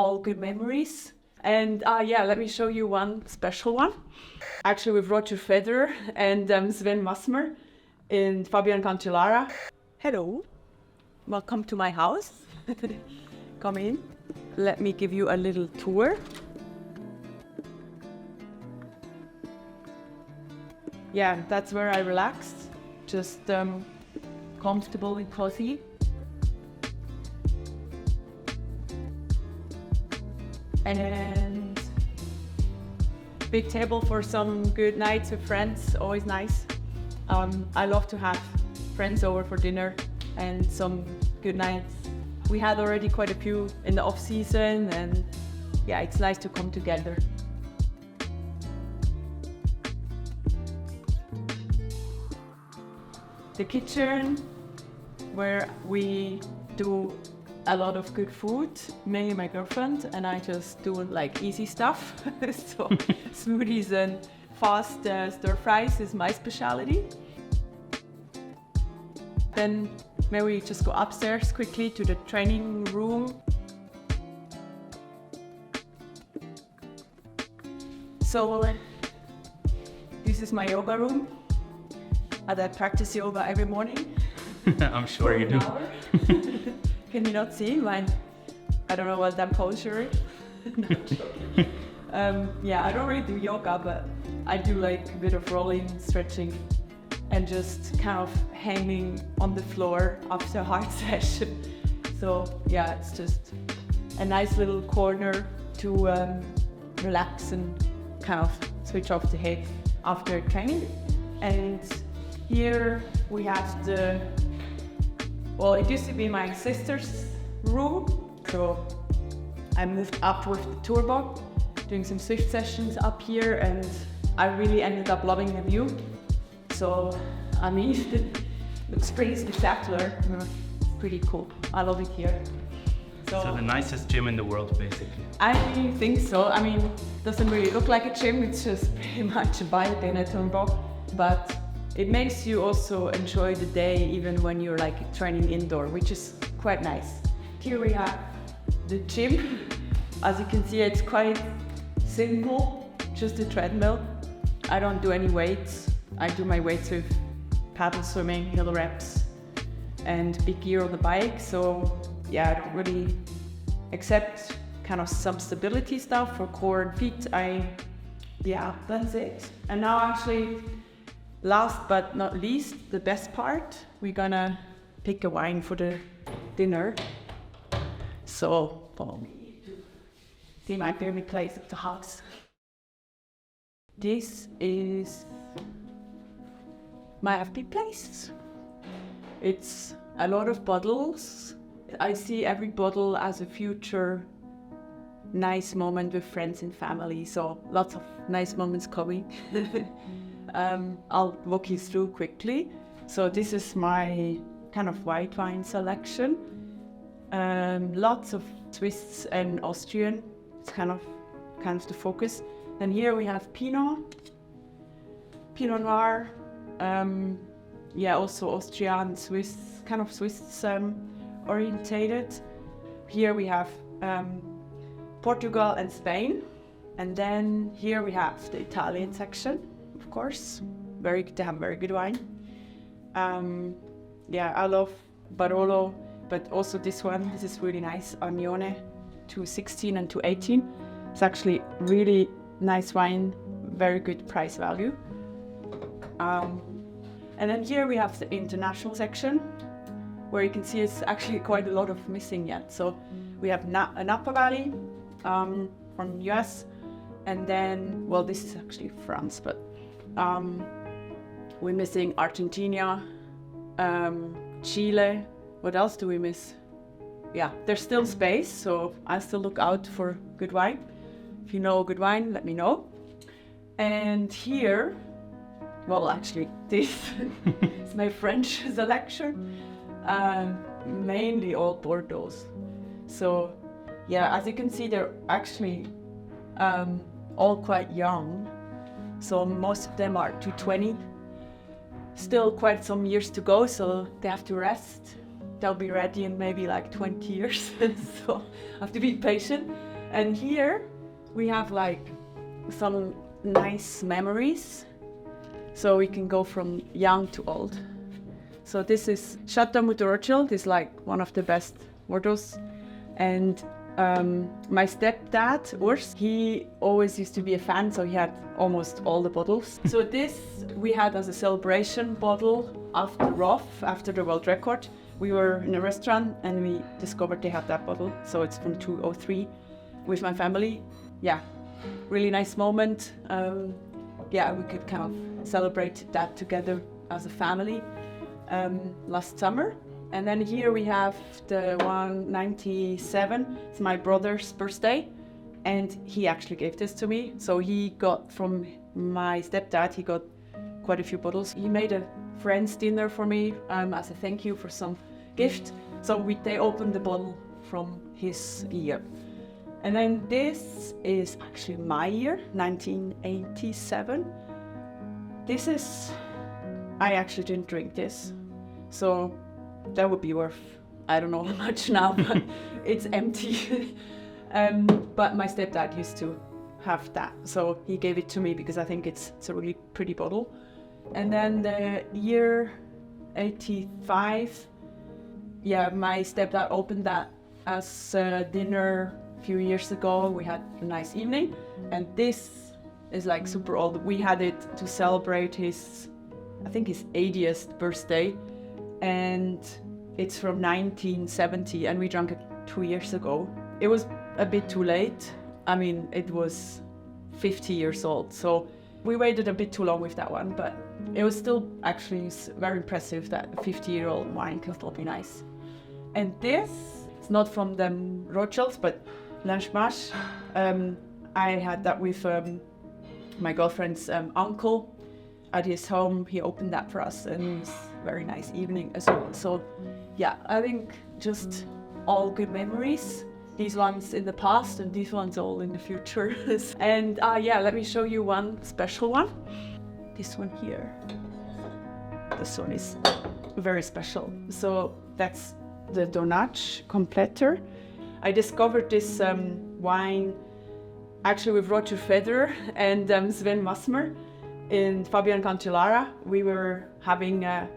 all good memories. And let me show you one special one. Actually with Roger Federer and Sven Wassmer and Fabian Cancellara. Hello, welcome to my house. Come in. Let me give you a little tour. Yeah, that's where I relaxed. Just comfortable and cozy. And big table for some good nights with friends, always nice. I love to have friends over for dinner and some good nights. We had already quite a few in the off season, and yeah, it's nice to come together. The kitchen, where we do a lot of good food, me and my girlfriend, and I just do like easy stuff. So smoothies and fast stir fries is my specialty. Then maybe we just go upstairs quickly to the training room. So this is my yoga room. I practice yoga every morning. I'm sure you do. Can you not see mine? I don't know what that posture is. I don't really do yoga, but I do like a bit of rolling, stretching, and just kind of hanging on the floor after a hard session. So yeah, it's just a nice little corner to relax and kind of switch off the head after training. And here we have it used to be my sister's room, so I moved up with the turbo, doing some Swift sessions up here, and I really ended up loving the view. So, I mean, it looks pretty spectacular, pretty cool. I love it here. So the nicest gym in the world, basically. I think so. I mean, it doesn't really look like a gym, it's just pretty much a bike and a turbo, but it makes you also enjoy the day even when you're like training indoor, which is quite nice. Here we have the gym. As you can see, it's quite simple, just a treadmill. I don't do any weights. I do my weights with paddle swimming, hill reps, and big gear on the bike. So yeah, I don't really, except kind of some stability stuff for core and feet. That's it. And now actually, last but not least, the best part, we're gonna pick a wine for the dinner. So follow me to see my favorite place of the house. This is my happy place. It's a lot of bottles. I see every bottle as a future nice moment with friends and family, so lots of nice moments coming. I'll walk you through quickly. So this is my kind of white wine selection. Lots of Swiss and Austrian. It's kind of the focus. And here we have Pinot Noir. Also Austrian, Swiss, kind of Swiss orientated. Here we have Portugal and Spain. And then here we have the Italian section. Of course, they have very good wine. I love Barolo, but also this one. This is really nice, Agnone 216 and 218. It's actually really nice wine, very good price value. And then here we have the international section, where you can see it's actually quite a lot of missing yet. So we have Napa Valley from US, and then, this is actually France, but we're missing Argentina, Chile. What else do we miss? Yeah, there's still space, so I still look out for good wine. If you know good wine, let me know. And here, this is my French selection, mainly all Bordeaux. So yeah, as you can see, they're actually all quite young. So most of them are 220. Still quite some years to go, so they have to rest. they'll be ready in maybe like 20 years. So I have to be patient. And here we have like some nice memories. So we can go from young to old. So this is Chateau Mutorocil. This is like one of the best bottles. And my stepdad, Urs, he always used to be a fan, so he had almost all the bottles. So this we had as a celebration bottle after ROF, after the world record. We were in a restaurant and we discovered they had that bottle. So it's from 2003 with my family. Yeah, really nice moment. Yeah, we could kind of celebrate that together as a family last summer. And then here we have the 197. It's my brother's birthday, and he actually gave this to me. So he got from my stepdad, he got quite a few bottles. He made a friend's dinner for me as a thank you for some gift. So they opened the bottle from his year. And then this is actually my year, 1987. This is, I actually didn't drink this. So that would be worth, I don't know how much now, but it's empty. But my stepdad used to have that, so he gave it to me because I think it's a really pretty bottle. And then the year 85, yeah, my stepdad opened that as a dinner a few years ago. We had a nice evening, and this is like super old. We had it to celebrate his, I think his 80th birthday. And it's from 1970, and we drank it 2 years ago. It was a bit too late. I mean, it was 50 years old, so we waited a bit too long with that one, but it was still actually very impressive that a 50-year-old wine can still be nice. And this, it's not from the Rothschilds, but Lanchemache. I had that with my girlfriend's uncle. At his home, he opened that for us, and it was a very nice evening as well. So yeah, I think just all good memories. These ones in the past and these ones all in the future. And yeah, let me show you one special one. This one here. This one is very special. So that's the Donatch Completer. I discovered this wine actually with Roger Federer and Sven Wassmer. In Fabian Cancellara, we were having a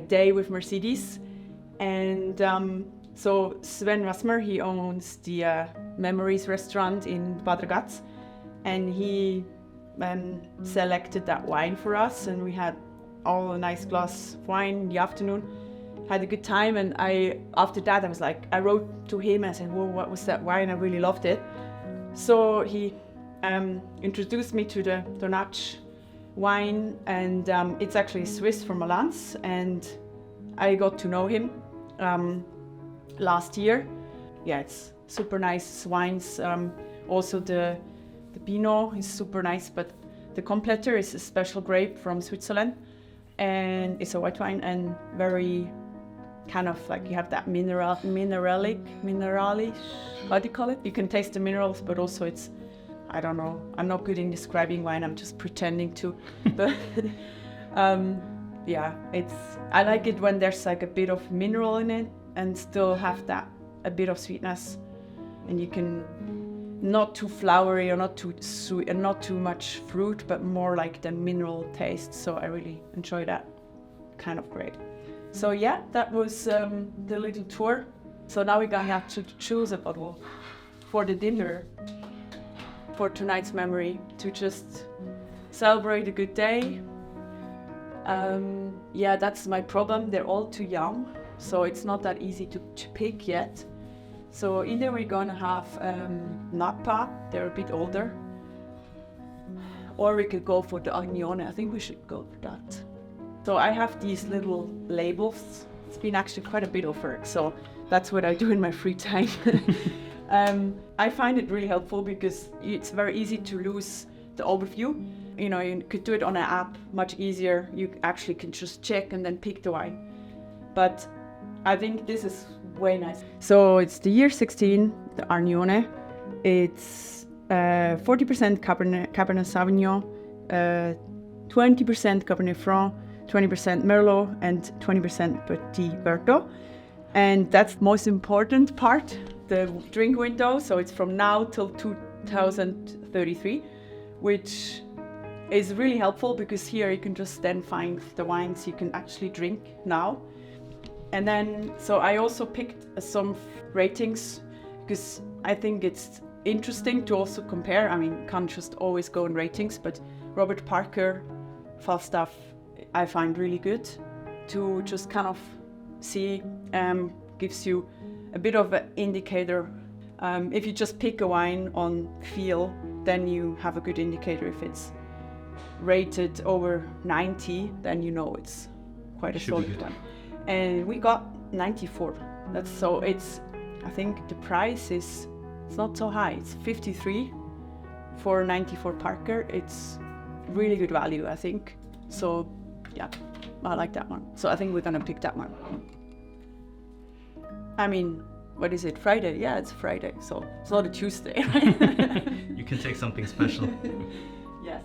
day with Mercedes, and so Sven Wassmer, he owns the Memories restaurant in Bad Ragaz, and he selected that wine for us, and we had all a nice glass of wine in the afternoon, had a good time. And after that I was like, I wrote to him and I said, whoa, what was that wine? I really loved it. So he introduced me to the Donatch wine, and it's actually Swiss from Malans, and I got to know him last year. Yeah, it's super nice wines. Also the Pinot is super nice, but the Completer is a special grape from Switzerland, and it's a white wine and very kind of like you have that mineralic, how do you call it? You can taste the minerals, but also it's, I don't know, I'm not good in describing wine, I'm just pretending to. But yeah, I like it when there's like a bit of mineral in it and still have that a bit of sweetness, and you can not too flowery or not too sweet and not too much fruit, but more like the mineral taste. So I really enjoy that kind of grape. So yeah, that was the little tour. So now we're gonna have to choose a bottle for the dinner, for tonight's memory, to just celebrate a good day. Yeah, that's my problem. They're all too young, so it's not that easy to pick yet. So either we're gonna have Napa, they're a bit older, or we could go for the Agnone. I think we should go for that. So I have these little labels. It's been actually quite a bit of work, so that's what I do in my free time. I find it really helpful because it's very easy to lose the overview. You know, you could do it on an app, much easier. You actually can just check and then pick the wine. But I think this is way nice. So it's the year 16, the Agnone. It's 40% Cabernet Sauvignon, 20% Cabernet Franc, 20% Merlot, and 20% Petit Verdot. And that's the most important part, the drink window. So it's from now till 2033, which is really helpful because here you can just then find the wines you can actually drink now. And then, so I also picked some ratings because I think it's interesting to also compare. I mean, can't just always go on ratings, but Robert Parker Falstaff I find really good to just kind of see, gives you a bit of an indicator. If you just pick a wine on feel, then you have a good indicator. If it's rated over 90, then you know it's quite a solid one. And we got 94. I think the price it's not so high. It's 53 for 94 Parker. It's really good value, I think. So yeah, I like that one. So I think we're gonna pick that one. I mean, what is it, Friday? Yeah, it's Friday, so it's not a Tuesday, right? You can take something special. Yes.